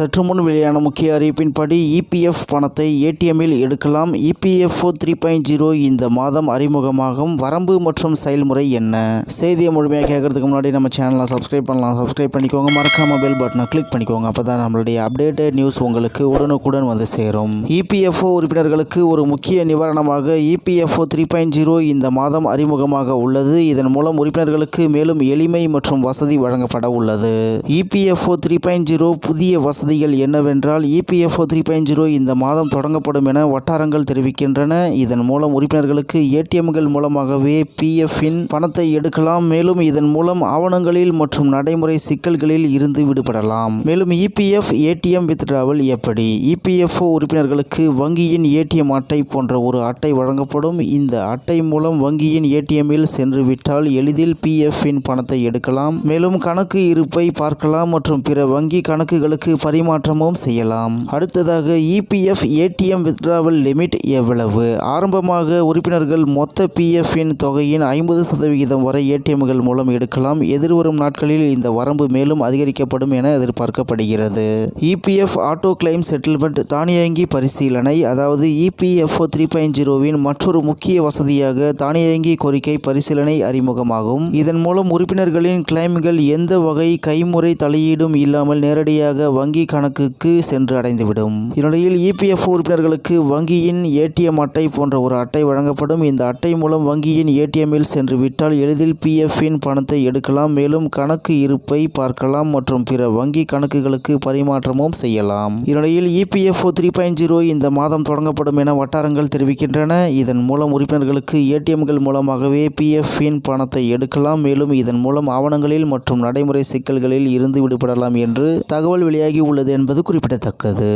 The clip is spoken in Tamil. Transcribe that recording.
சற்று முன் வெளியான முக்கிய அறிவிப்பின்படி இபிஎஃப் பணத்தை ஏடிஎம்மில் எடுக்கலாம். இபிஎஃப்ஓ 3.0 இந்த மாதம் அறிமுகமாகும். வரம்பு மற்றும் செயல்முறை என்ன? செய்தியை முழுமையாக கேட்கறதுக்கு முன்னாடி நம்ம சேனலை சப்ஸ்கிரைப் பண்ணலாம். சப்ஸ்கிரைப் பண்ணிக்கோங்க. மறக்காம பெல் பட்டனை கிளிக் பண்ணிக்கோங்க. அப்போ தான் நம்மளுடைய அப்டேட்டட் நியூஸ் உங்களுக்கு உடனுக்குடன் வந்து சேரும். இபிஎஃப்ஓ உறுப்பினர்களுக்கு ஒரு முக்கிய நிவாரணமாக இபிஎஃப்ஓ 3.0 இந்த மாதம் அறிமுகமாக உள்ளது. இதன் மூலம் உறுப்பினர்களுக்கு மேலும் எளிமை மற்றும் வசதி வழங்கப்பட உள்ளது. இபிஎஃப்ஓ 3.0 புதிய வசதிகள் என்னவென்றால், இபிஎஃப்ஓ 3.0 இந்த மாதம் தொடங்கப்படும் என வட்டாரங்கள் தெரிவிக்கின்றன. இதன் மூலம் உறுப்பினர்களுக்கு ஏடிஎம்கள் மூலமாகவே பிஎஃப்பின் பணத்தை எடுக்கலாம். மேலும் இதன் மூலம் ஆவணங்களில் மற்றும் நடைமுறை சிக்கல்களில் இருந்து விடுபடலாம். மேலும் இபிஎஃப் ஏடிஎம் வித்டிராவல் எப்படி? இபிஎஃப்ஓ உறுப்பினர்களுக்கு வங்கியின் ஏடிஎம் அட்டை போன்ற ஒரு அட்டை வழங்கப்படும். இந்த அட்டை மூலம் வங்கியின் ஏடிஎம்மில் சென்று விட்டால் எளிதில் பிஎஃப்பின் பணத்தை எடுக்கலாம். மேலும் கணக்கு இருப்பை பார்க்கலாம் மற்றும் பிற வங்கி கணக்குகளுக்கு பரிமாற்றமும் செய்யலாம். அடுத்ததாக இபிஎஃப் ஏடிஎம் வித்டிராவல் லிமிட் எவ்வளவு? ஆரம்பமாக உறுப்பினர்கள் மொத்த பிஎஃப்பின் தொகையின் 50% வரை ஏடிஎம்கள் மூலம் எடுக்கலாம். எதிர்வரும் நாட்களில் இந்த வரம்பு மேலும் அதிகரிக்கப்படும் என எதிர்பார்க்கப்படுகிறது. இபிஎஃப் ஆட்டோ கிளைம் செட்டில்மெண்ட் தானியங்கி பரிசீலனை, அதாவது இபிஎஃப்ஓ 3.0வின் மற்றொரு முக்கிய வசதியாக தானியங்கி கோரிக்கை பரிசீலனை அறிமுகமாகும். இதன் மூலம் உறுப்பினர்களின் கிளைம்கள் எந்த வகை கைமுறை தலையீடும் இல்லாமல் நேரடியாக வங்கி கணக்குக்கு சென்று அடைந்துவிடும். இந்நிலையில் இபிஎஃப்ஓ உறுப்பினர்களுக்கு வங்கியின் ஏடிஎம் அட்டை போன்ற ஒரு அட்டை வழங்கப்படும். இந்த அட்டை மூலம் வங்கியின் ஏடிஎம்மில் சென்று விட்டால் எளிதில் பிஎஃப்பின் பணத்தை எடுக்கலாம். மேலும் கணக்கு இருப்பை பார்க்கலாம் மற்றும் பிற வங்கி கணக்குகளுக்கு பரிமாற்றமும் செய்யலாம். இந்நிலையில் இபிஎஃப்ஓ 3.0 இந்த மாதம் தொடங்கப்படும் என வட்டாரங்கள் தெரிவிக்கின்றன. இதன் மூலம் உறுப்பினர்களுக்கு ஏடிஎம்கள் மூலமாகவே பிஎஃப்பின் பணத்தை எடுக்கலாம். மேலும் இதன் மூலம் ஆவணங்களில் மற்றும் நடைமுறை சிக்கல்களில் இருந்து விடுபடலாம் என்று தகவல் வெளியாகி உள்ளது என்பது குறிப்பிடத்தக்கது.